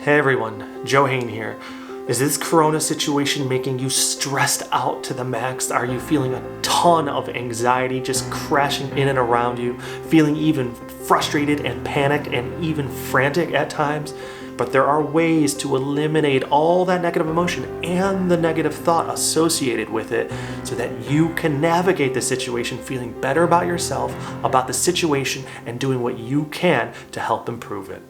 Hey everyone, Hehn here. Is this corona situation making you stressed out to the max? Are you feeling a ton of anxiety just crashing in and around you? Feeling even frustrated and panicked and even frantic at times? But there are ways to eliminate all that negative emotion and the negative thought associated with it so that you can navigate the situation feeling better about yourself, about the situation, and doing what you can to help improve it.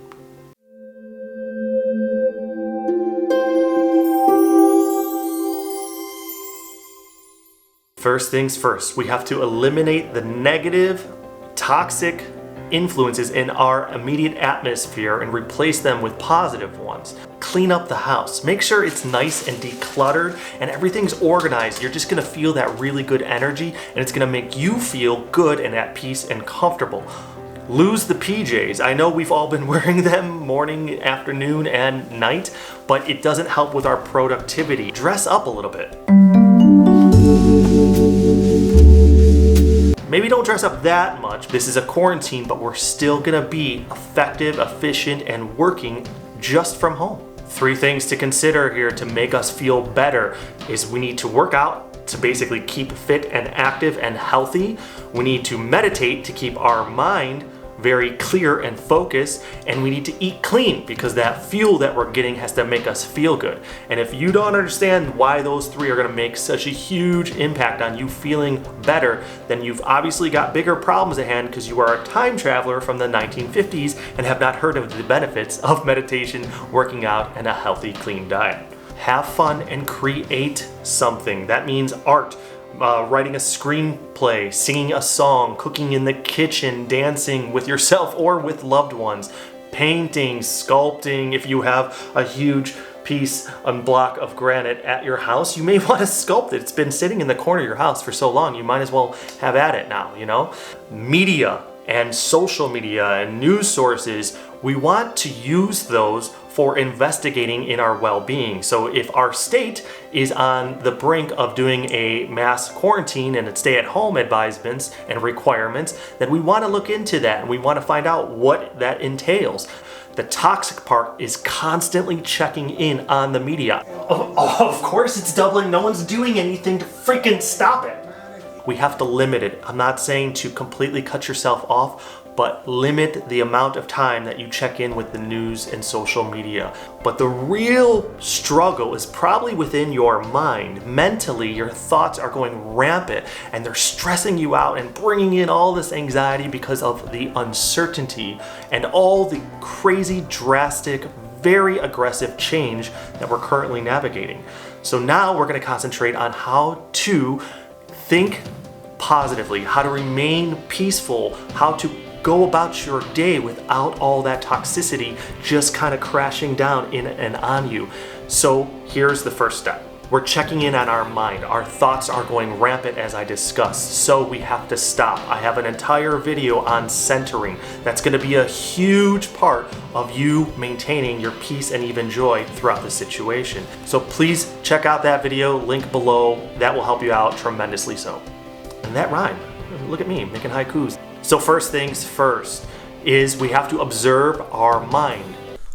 First things first, we have to eliminate the negative, toxic influences in our immediate atmosphere and replace them with positive ones. Clean up the house. Make sure it's nice and decluttered and everything's organized. You're just gonna feel that really good energy and it's gonna make you feel good and at peace and comfortable. Lose the PJs. I know we've all been wearing them morning, afternoon, and night, but it doesn't help with our productivity. Dress up a little bit. Maybe don't dress up that much. This is a quarantine, but we're still gonna be effective, efficient, and working just from home. 3 things to consider here to make us feel better is we need to work out to basically keep fit and active and healthy. We need to meditate to keep our mind very clear and focused, and we need to eat clean because that fuel that we're getting has to make us feel good. And if you don't understand why those 3 are going to make such a huge impact on you feeling better, then you've obviously got bigger problems at hand because you are a time traveler from the 1950s and have not heard of the benefits of meditation, working out, and a healthy, clean diet. Have fun and create something. That means art. Writing a screenplay, singing a song, cooking in the kitchen, dancing with yourself or with loved ones, painting, sculpting. If you have a huge piece and block of granite at your house, you may want to sculpt it. It's been sitting in the corner of your house for so long, you might as well have at it now, you know? Media and social media and news sources, we want to use those for investigating in our well-being. So if our state is on the brink of doing a mass quarantine and stay-at-home advisements and requirements, then we want to look into that and we want to find out what that entails. The toxic part is constantly checking in on the media. Of course it's doubling, no one's doing anything to freaking stop it. We have to limit it. I'm not saying to completely cut yourself off, but limit the amount of time that you check in with the news and social media. But the real struggle is probably within your mind. Mentally, your thoughts are going rampant and they're stressing you out and bringing in all this anxiety because of the uncertainty and all the crazy, drastic, very aggressive change that we're currently navigating. So now we're gonna concentrate on how to think positively, how to remain peaceful, how to go about your day without all that toxicity just kind of crashing down in and on you. So here's the first step. We're checking in on our mind. Our thoughts are going rampant as I discussed, so we have to stop. I have an entire video on centering. That's going to be a huge part of you maintaining your peace and even joy throughout the situation. So please check out that video, link below. That will help you out tremendously so. And that rhymed. Look at me making haikus. So first things first is we have to observe our mind.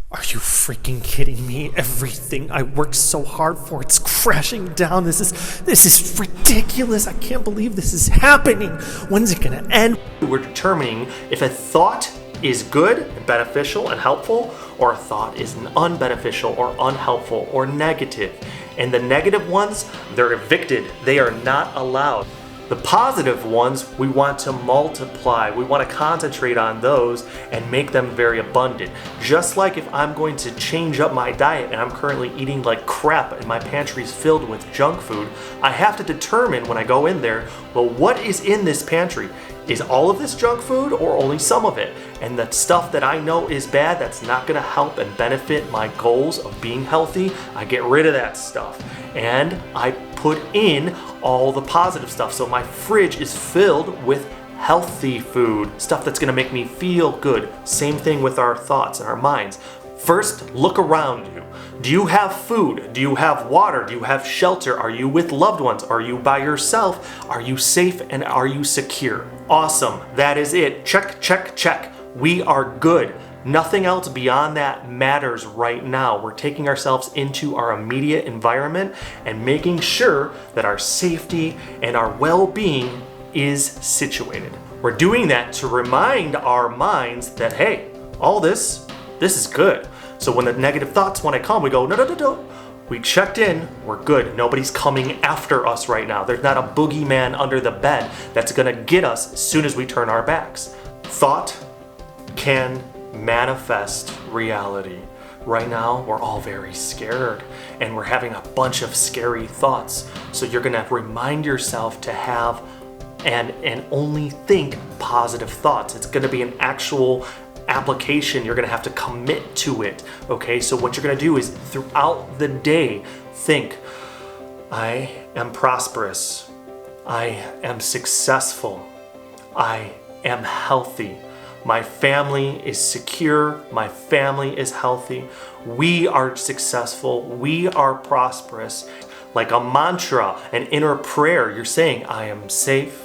Are you freaking kidding me? Everything I worked so hard for, it's crashing down. This is ridiculous. I can't believe this is happening. When's it gonna end? We're determining if a thought is good, beneficial, and helpful, or a thought is unbeneficial or unhelpful or negative. And the negative ones, they're evicted. They are not allowed. The positive ones, we want to multiply. We want to concentrate on those and make them very abundant. Just like if I'm going to change up my diet and I'm currently eating like crap and my pantry is filled with junk food, I have to determine when I go in there, well, what is in this pantry? Is all of this junk food or only some of it? And the stuff that I know is bad, that's not gonna help and benefit my goals of being healthy, I get rid of that stuff. And I put in all the positive stuff. So my fridge is filled with healthy food, stuff that's gonna make me feel good. Same thing with our thoughts and our minds. First, look around you. Do you have food? Do you have water? Do you have shelter? Are you with loved ones? Are you by yourself? Are you safe and are you secure? Awesome, that is it. Check, check, check. We are good. Nothing else beyond that matters right now. We're taking ourselves into our immediate environment and making sure that our safety and our well-being is situated. We're doing that to remind our minds that, hey, all this is good. So when the negative thoughts want to come, we go, no. We checked in, we're good. Nobody's coming after us right now. There's not a boogeyman under the bed that's gonna get us as soon as we turn our backs. Thought can manifest reality. Right now, we're all very scared and we're having a bunch of scary thoughts. So you're gonna remind yourself to have and only think positive thoughts. It's gonna be an actual application. You're gonna have to commit to it. Okay, so what you're gonna do is throughout the day, think, I am prosperous. I am successful. I am healthy. My family is secure. My family is healthy. We are successful. We are prosperous. Like a mantra, an inner prayer, you're saying, I am safe.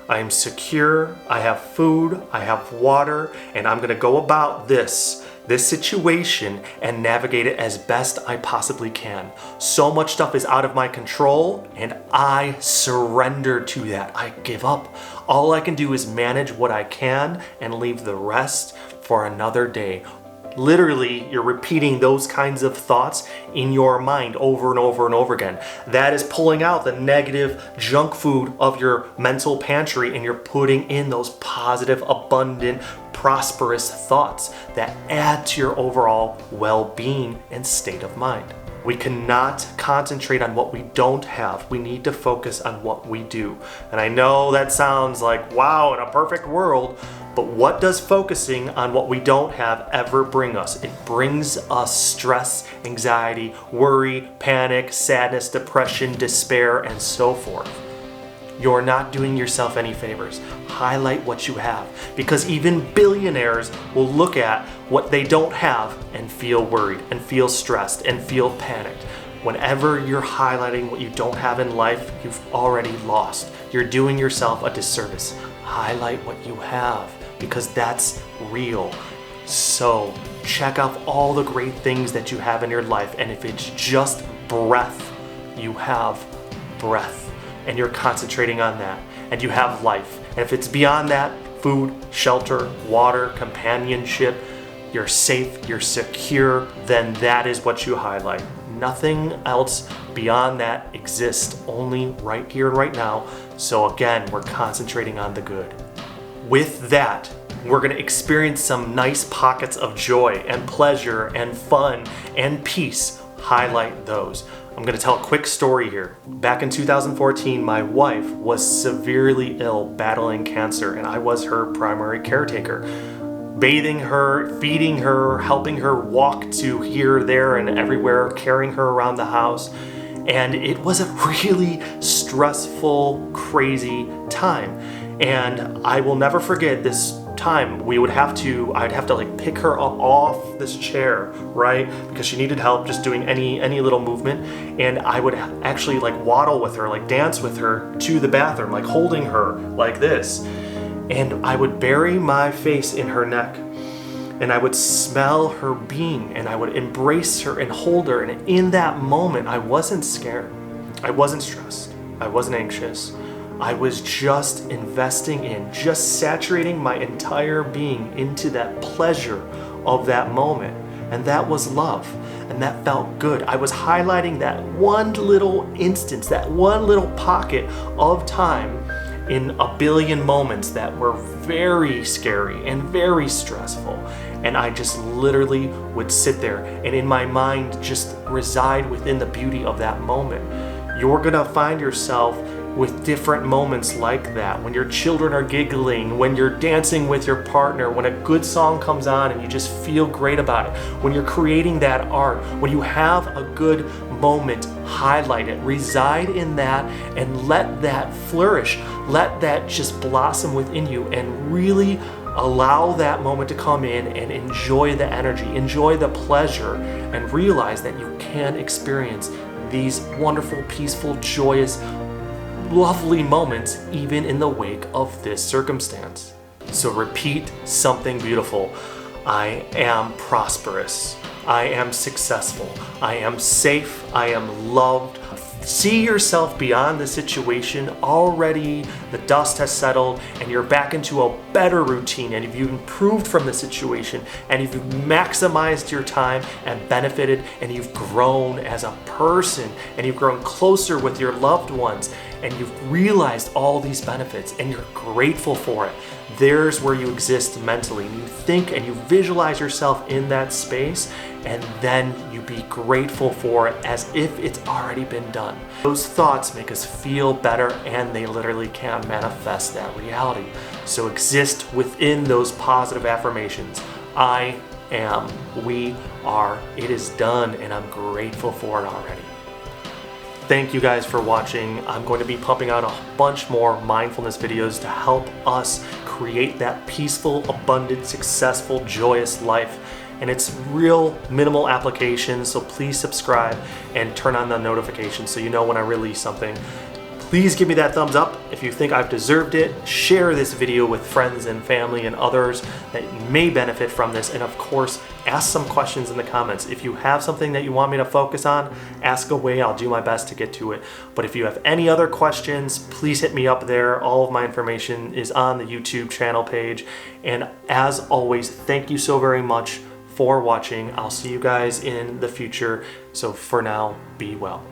I am secure. I have food. I have water. And I'm going to go about this situation and navigate it as best I possibly can. So much stuff is out of my control and I surrender to that. I give up. All I can do is manage what I can and leave the rest for another day. Literally, you're repeating those kinds of thoughts in your mind over and over and over again. That is pulling out the negative junk food of your mental pantry and you're putting in those positive, abundant, prosperous thoughts that add to your overall well-being and state of mind. We cannot concentrate on what we don't have. We need to focus on what we do. And I know that sounds like, wow, in a perfect world, but what does focusing on what we don't have ever bring us? It brings us stress, anxiety, worry, panic, sadness, depression, despair, and so forth. You're not doing yourself any favors. Highlight what you have, because even billionaires will look at what they don't have and feel worried and feel stressed and feel panicked. Whenever you're highlighting what you don't have in life, you've already lost. You're doing yourself a disservice. Highlight what you have, because that's real. So check off all the great things that you have in your life, and if it's just breath, you have breath. And you're concentrating on that, and you have life. And if it's beyond that, food, shelter, water, companionship, you're safe, you're secure, then that is what you highlight. Nothing else beyond that exists, only right here and right now. So again, we're concentrating on the good. With that, we're going to experience some nice pockets of joy and pleasure and fun and peace. Highlight those. I'm going to tell a quick story here. Back in 2014, my wife was severely ill, battling cancer, and I was her primary caretaker. Bathing her, feeding her, helping her walk to here, there, and everywhere, carrying her around the house. And it was a really stressful, crazy time. And I will never forget this time. I'd have to like pick her up off this chair, right? Because she needed help just doing any little movement. And I would actually like waddle with her, like dance with her to the bathroom, like holding her like this. And I would bury my face in her neck and I would smell her being and I would embrace her and hold her. And in that moment, I wasn't scared. I wasn't stressed. I wasn't anxious. I was just investing in, just saturating my entire being into that pleasure of that moment. And that was love. And that felt good. I was highlighting that one little instance, that one little pocket of time in a billion moments that were very scary and very stressful. And I just literally would sit there and in my mind just reside within the beauty of that moment. You're gonna find yourself with different moments like that, when your children are giggling, when you're dancing with your partner, when a good song comes on and you just feel great about it, when you're creating that art, when you have a good moment, highlight it, reside in that, and let that flourish, let that just blossom within you, and really allow that moment to come in and enjoy the energy, enjoy the pleasure, and realize that you can experience these wonderful, peaceful, joyous, lovely moments even in the wake of this circumstance. So repeat something beautiful. I am prosperous. I am successful. I am safe. I am loved. See yourself beyond the situation. Already the dust has settled and you're back into a better routine, and if you've improved from the situation and if you've maximized your time and benefited and you've grown as a person and you've grown closer with your loved ones and you've realized all these benefits and you're grateful for it, there's where you exist mentally. You think and you visualize yourself in that space, and then you be grateful for it as if it's already been done. Those thoughts make us feel better, and they literally can manifest that reality. So exist within those positive affirmations. I am, we are, it is done, and I'm grateful for it already. Thank you guys for watching. I'm going to be pumping out a bunch more mindfulness videos to help us create that peaceful, abundant, successful, joyous life. And it's real minimal application, so please subscribe and turn on the notifications so you know when I release something. Please give me that thumbs up if you think I've deserved it. Share this video with friends and family and others that may benefit from this. And of course, ask some questions in the comments. If you have something that you want me to focus on, ask away. I'll do my best to get to it. But if you have any other questions, please hit me up there. All of my information is on the YouTube channel page. And as always, thank you so very much for watching. I'll see you guys in the future. So for now, be well.